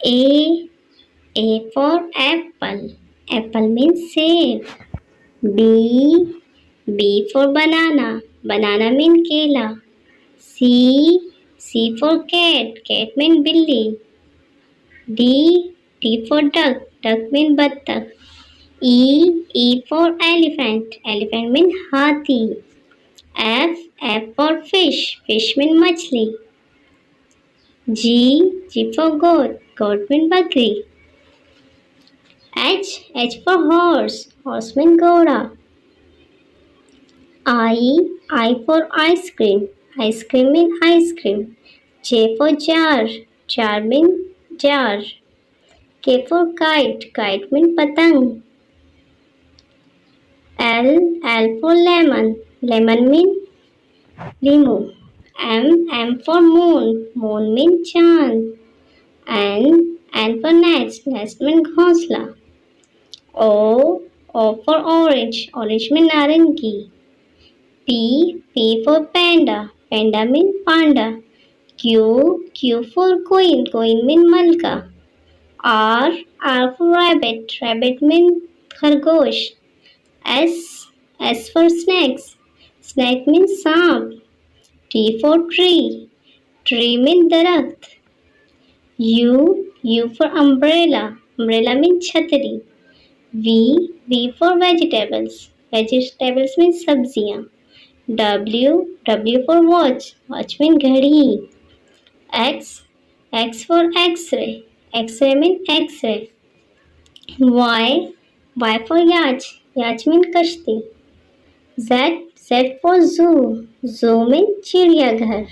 A. A for apple. Apple means save. B. B for banana. Banana means kela. C. C for cat. Cat means billy. D. D for duck. Duck means battak. E. E for elephant. Elephant means hathi. F. F for fish. Fish means machli. G. G for goat. Goat means bakri. H. H for horse. Horse means ghoda. I for ice cream. Ice cream means ice cream. J for jar. Jar means jar. K for kite. Kite means patang. L for lemon. Lemon means limu. M for moon. Moon means chand. N for nest. Nest means ghosla. O for orange. Orange means narangi. P for panda. Panda means panda. Q for queen. Queen means malka. R for rabbit. Rabbit means khargosh. S for snakes. Snake means सांप. T for tree. Tree means darakht. U for umbrella. Umbrella means chhatri. V for vegetables. Vegetables means sabziyan. W for watch. Watch means घड़ी. X for X-ray. X-ray means X-ray. Y for yacht. Yacht means कश्ती. Z for zoo. Zoo means चिड़ियाघर.